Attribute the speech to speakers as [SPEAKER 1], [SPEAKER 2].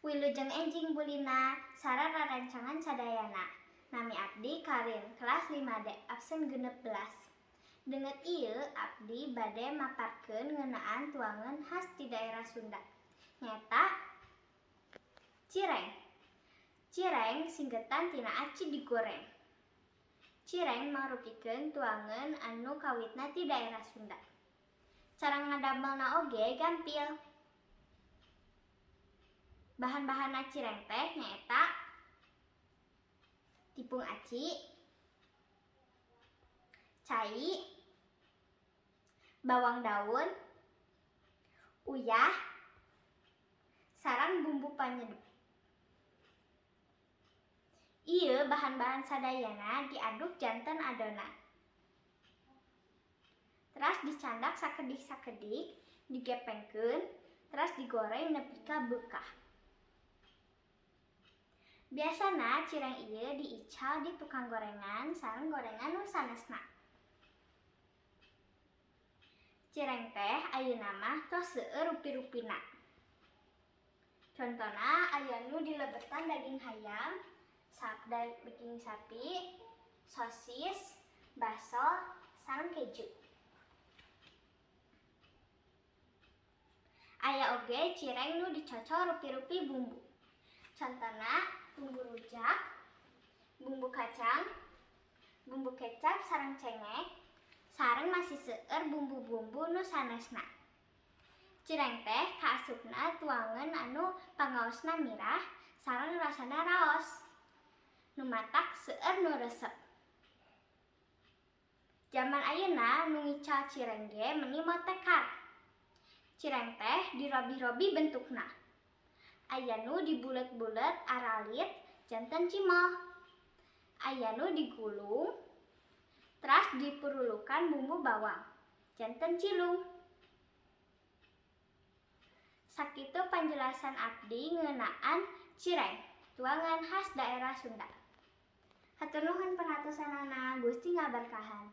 [SPEAKER 1] Wilujeng enjing bulina sarana rancangan sadayana. Nami abdi Karin, kelas 5D, absen 16. Dengan ieu abdi bade maparkeun ngeunaan tuangan khas di daerah Sunda. Nyata cireng. Cireng singgetan tina aci digoreng. Cireng marupikeun tuangan anu kawitna ti daerah Sunda. Cara ngadamelna oge gampil. Bahan-bahanna cireng teh nyaeta tepung aci, cai, bawang daun, uyah, sareng bumbu panyedep. Ieu bahan-bahan sadayana diaduk janten adonan. Teras dicandak sakedik-sakedik, digepengkeun, teras digoreng nepi ka beukah. Biasana cireng ieu diical di tukang gorengan sareng gorengan nu sanesna. Cireng teh ayeuna mah tos seueur rupi-rupina. Contona aya nu dilebetan daging hayam, daging sapi, sosis, baso, sareng keju. Aya oge cireng nu dicocol rupi-rupi bumbu. Contona bumbu rujak, bumbu kacang, bumbu kecap sareng cengek, sareng masih seueur bumbu-bumbu nu sanesna. Cireng teh kaasupna tuangan anu pangaosna mirah sareng rasana raos. Nu matak seueur nu resep. Jaman ayeuna nu ngical cireng ge meuni motekar. Cireng teh dirobi-robi bentukna. Aya nu dibulet-bulet aralit janten cimol. Aya nu digulung teras dipurulukan bumbu bawang janten cilung. Sakitu panjelasan abdi ngeunaan cireng, tuangan khas daerah Sunda. Hatur nuhun perhatosanana, Gusti ngaberkahan.